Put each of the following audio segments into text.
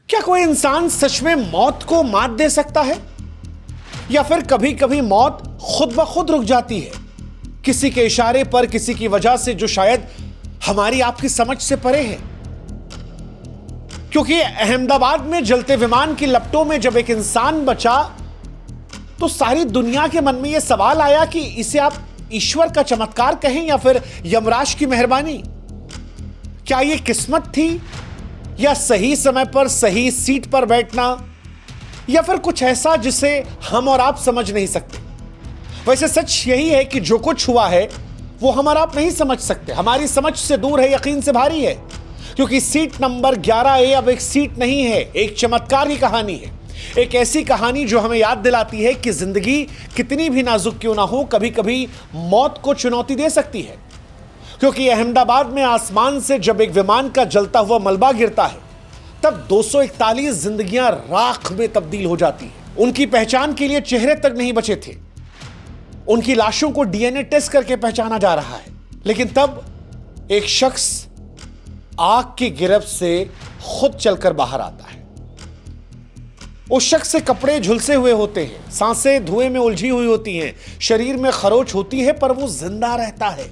क्या कोई इंसान सच में मौत को मात दे सकता है, या फिर कभी कभी मौत खुद ब खुद रुक जाती है किसी के इशारे पर, किसी की वजह से जो शायद हमारी आपकी समझ से परे है? क्योंकि अहमदाबाद में जलते विमान की लपटों में जब एक इंसान बचा तो सारी दुनिया के मन में यह सवाल आया कि इसे आप ईश्वर का चमत्कार कहें या फिर यमराज की मेहरबानी। क्या यह किस्मत थी, या सही समय पर सही सीट पर बैठना, या फिर कुछ ऐसा जिसे हम और आप समझ नहीं सकते? वैसे सच यही है कि जो कुछ हुआ है वो हम और आप नहीं समझ सकते, हमारी समझ से दूर है, यकीन से भारी है। क्योंकि सीट नंबर 11A अब एक सीट नहीं है, एक चमत्कार की कहानी है। एक ऐसी कहानी जो हमें याद दिलाती है कि जिंदगी कितनी भी नाजुक क्यों ना हो, कभी कभी मौत को चुनौती दे सकती है। क्योंकि अहमदाबाद में आसमान से जब एक विमान का जलता हुआ मलबा गिरता है तब 241 जिंदगियां राख में तब्दील हो जाती हैं। उनकी पहचान के लिए चेहरे तक नहीं बचे थे, उनकी लाशों को डीएनए टेस्ट करके पहचाना जा रहा है। लेकिन तब एक शख्स आग की गिरफ्त से खुद चलकर बाहर आता है। उस शख्स से कपड़े झुलसे हुए होते हैं, सांसें धुएं में उलझी हुई होती हैं, शरीर में खरोच होती है, पर वो जिंदा रहता है।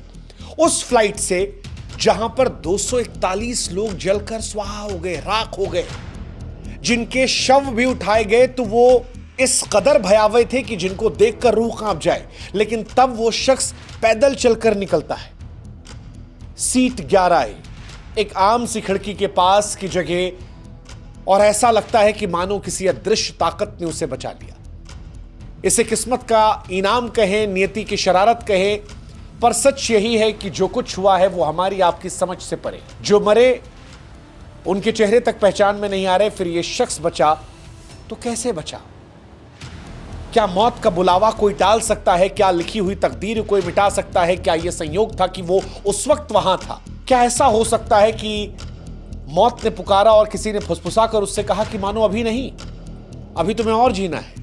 उस फ्लाइट से जहां पर 241 लोग जलकर स्वाहा हो गए, राख हो गए, जिनके शव भी उठाए गए तो वो इस कदर भयावह थे कि जिनको देखकर रूह कांप जाए। लेकिन तब वो शख्स पैदल चलकर निकलता है। सीट 11A एक आम सी खिड़की के पास की जगह, और ऐसा लगता है कि मानो किसी अदृश्य ताकत ने उसे बचा लिया। इसे किस्मत का इनाम कहें, नियति की शरारत कहें, पर सच यही है कि जो कुछ हुआ है वो हमारी आपकी समझ से परे। जो मरे उनके चेहरे तक पहचान में नहीं आ रहे, फिर ये शख्स बचा तो कैसे बचा? क्या मौत का बुलावा कोई टाल सकता है? क्या लिखी हुई तकदीर कोई मिटा सकता है? क्या यह संयोग था कि वो उस वक्त वहां था? क्या ऐसा हो सकता है कि मौत ने पुकारा और किसी ने फुसफुसा कर उससे कहा कि मानो अभी नहीं, अभी तुम्हें और जीना है?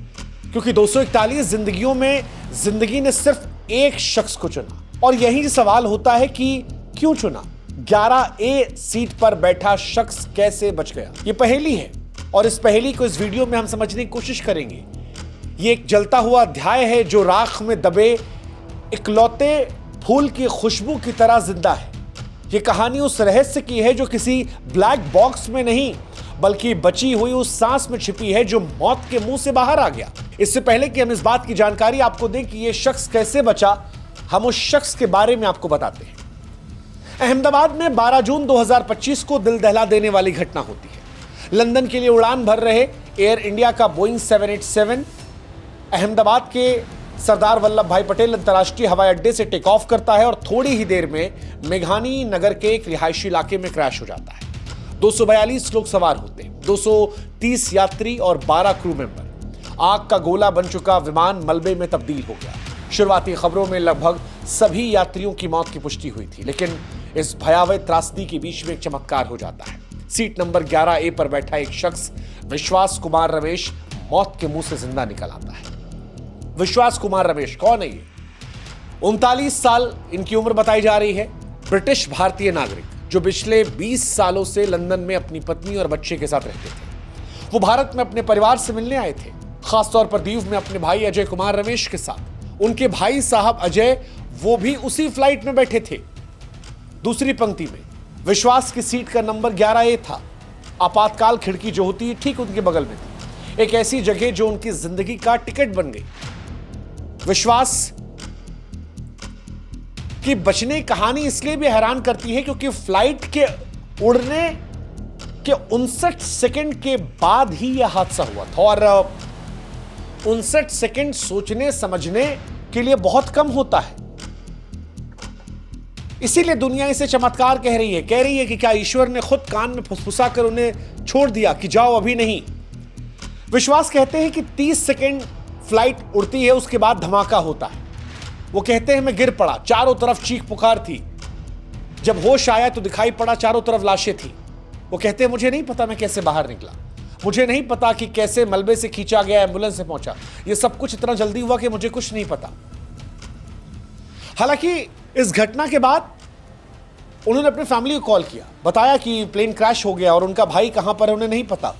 क्योंकि 241 जिंदगियों में जिंदगी ने सिर्फ एक शख्स को चुना, और यही सवाल होता है कि क्यों चुना? 11A सीट पर बैठा शख्स कैसे बच गया? ये पहेली है, और इस पहेली को इस वीडियो में हम समझने की कोशिश करेंगे। ये एक जलता हुआ अध्याय है जो राख में दबे इकलौते फूल की खुशबू की तरह जिंदा है। ये कहानी उस रहस्य की है जो किसी ब्लैक बॉक्स में नहीं, बल्कि बची हुई उस सांस में छिपी है जो मौत के मुंह से बाहर आ गया। इससे पहले कि हम इस बात की जानकारी आपको दें कि यह शख्स कैसे बचा, हम उस शख्स के बारे में आपको बताते हैं। अहमदाबाद में 12 जून 2025 को दिल दहला देने वाली घटना होती है। लंदन के लिए उड़ान भर रहे एयर इंडिया का बोइंग 787 अहमदाबाद के सरदार वल्लभ भाई पटेल अंतर्राष्ट्रीय हवाई अड्डे से टेक ऑफ करता है और थोड़ी ही देर में मेघानी नगर के एक रिहायशी इलाके में क्रैश हो जाता है। 242 लोग सवार होते हैं, 230 यात्री और 12 क्रू मेंबर। आग का गोला बन चुका विमान मलबे में तब्दील हो गया। शुरुआती खबरों में लगभग सभी यात्रियों की मौत की पुष्टि हुई थी, लेकिन इस भयावह त्रासदी के बीच में एक चमत्कार हो जाता है। सीट नंबर 11A पर बैठा एक शख्स, विश्वास कुमार रमेश, मौत के मुंह से जिंदा निकल आता है। विश्वास कुमार रमेश कौन है ये? 39 साल इनकी उम्र बताई जा रही है। ब्रिटिश भारतीय नागरिक जो पिछले 20 सालों से लंदन में अपनी पत्नी और बच्चे के साथ रहते थे। वो भारत में अपने परिवार से मिलने आए थे, खासतौर पर दीव में अपने भाई अजय कुमार रमेश के साथ। उनके भाई साहब अजय, वो भी उसी फ्लाइट में बैठे थे। दूसरी पंक्ति में विश्वास की सीट का नंबर 11A था। आपातकाल खिड़की जो होती है ठीक उनके बगल में थी, एक ऐसी जगह जो उनकी जिंदगी का टिकट बन गई। विश्वास की बचने कहानी इसलिए भी हैरान करती है क्योंकि फ्लाइट के उड़ने के 59 सेकंड के बाद ही यह हादसा हुआ था, और 59 सेकंड सोचने समझने के लिए बहुत कम होता है। इसीलिए दुनिया इसे चमत्कार कह रही है कि क्या ईश्वर ने खुद कान में फुसफुसा कर उन्हें छोड़ दिया कि जाओ अभी नहीं। विश्वास कहते हैं कि 30 सेकंड फ्लाइट उड़ती है, उसके बाद धमाका होता है। वो कहते हैं मैं गिर पड़ा, चारों तरफ चीख पुकार थी। जब होश आया तो दिखाई पड़ा चारों तरफ लाशें थी। वो कहते हैं मुझे नहीं पता मैं कैसे बाहर निकला, मुझे नहीं पता कि कैसे मलबे से खींचा गया, एम्बुलेंस से पहुंचा। ये सब कुछ इतना जल्दी हुआ कि मुझे कुछ नहीं पता। हालांकि इस घटना के बाद उन्होंने अपनी फैमिली को कॉल किया, बताया कि प्लेन क्रैश हो गया और उनका भाई कहां पर है उन्हें नहीं पता।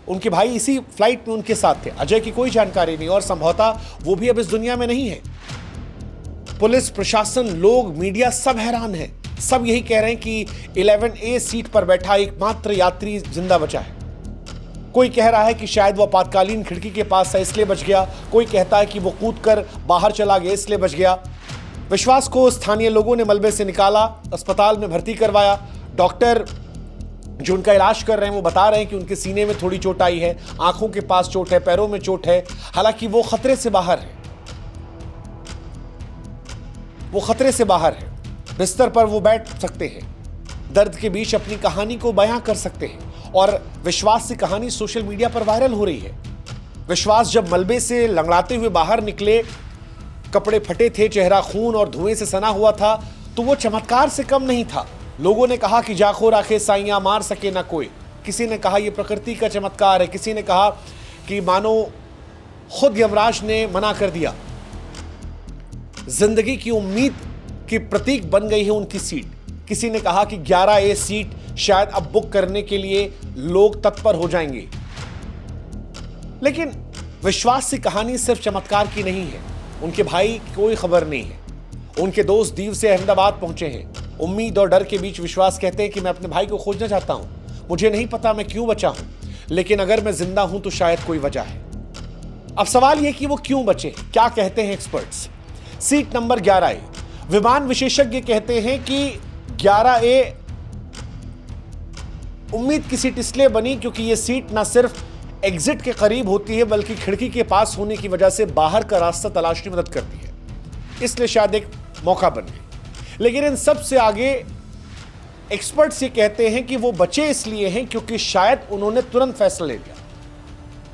उनके भाई इसी फ्लाइट में उनके साथ थे। अजय की कोई जानकारी नहीं और संभवतः वो भी अब इस दुनिया में नहीं है। पुलिस, प्रशासन, लोग, मीडिया सब हैरान है। सब यही कह रहे हैं कि 11A सीट पर बैठा एकमात्र यात्री जिंदा बचा है। कोई कह रहा है कि शायद वो आपातकालीन खिड़की के पास था इसलिए बच गया। कोई कहता है कि वो कूदकर बाहर चला गया इसलिए बच गया। विश्वास को स्थानीय लोगों ने मलबे से निकाला, अस्पताल में भर्ती करवाया। डॉक्टर जो उनका इलाज कर रहे हैं वो बता रहे हैं कि उनके सीने में थोड़ी चोट आई है, आंखों के पास चोट है, पैरों में चोट है। हालांकि वो खतरे से बाहर है, वो खतरे से बाहर है। बिस्तर पर वो बैठ सकते हैं, दर्द के बीच अपनी कहानी को बयां कर सकते हैं और विश्वास की कहानी सोशल मीडिया पर वायरल हो रही है। विश्वास जब मलबे से लंगड़ाते हुए बाहर निकले, कपड़े फटे थे, चेहरा खून और धुएं से सना हुआ था, तो वो चमत्कार से कम नहीं था। लोगों ने कहा कि जाखो राखे साइयां, मार सके ना कोई। किसी ने कहा यह प्रकृति का चमत्कार है, किसी ने कहा कि मानो खुद यमराज ने मना कर दिया। जिंदगी की उम्मीद की प्रतीक बन गई है उनकी सीट। किसी ने कहा कि 11A सीट शायद अब बुक करने के लिए लोग तत्पर हो जाएंगे। लेकिन विश्वास की कहानी सिर्फ चमत्कार की नहीं है। उनके भाई की कोई खबर नहीं है। उनके दोस्त दीव से अहमदाबाद पहुंचे हैं। उम्मीद और डर के बीच विश्वास कहते हैं कि मैं अपने भाई को खोजना चाहता हूं। मुझे नहीं पता मैं क्यों बचा हूं, लेकिन अगर मैं जिंदा हूं तो शायद कोई वजह है। अब सवाल यह कि वो क्यों बचे, क्या कहते हैं एक्सपर्ट्स। सीट नंबर 11A, विमान विशेषज्ञ कहते हैं कि 11A उम्मीद की सीट इसलिए बनी क्योंकि यह सीट ना सिर्फ एग्जिट के करीब होती है बल्कि खिड़की के पास होने की वजह से बाहर का रास्ता तलाशने में मदद करती है, इसलिए शायद एक मौका बन गई। लेकिन इन सब से आगे एक्सपर्ट्स ये कहते हैं कि वो बचे इसलिए हैं क्योंकि शायद उन्होंने तुरंत फैसला ले लिया।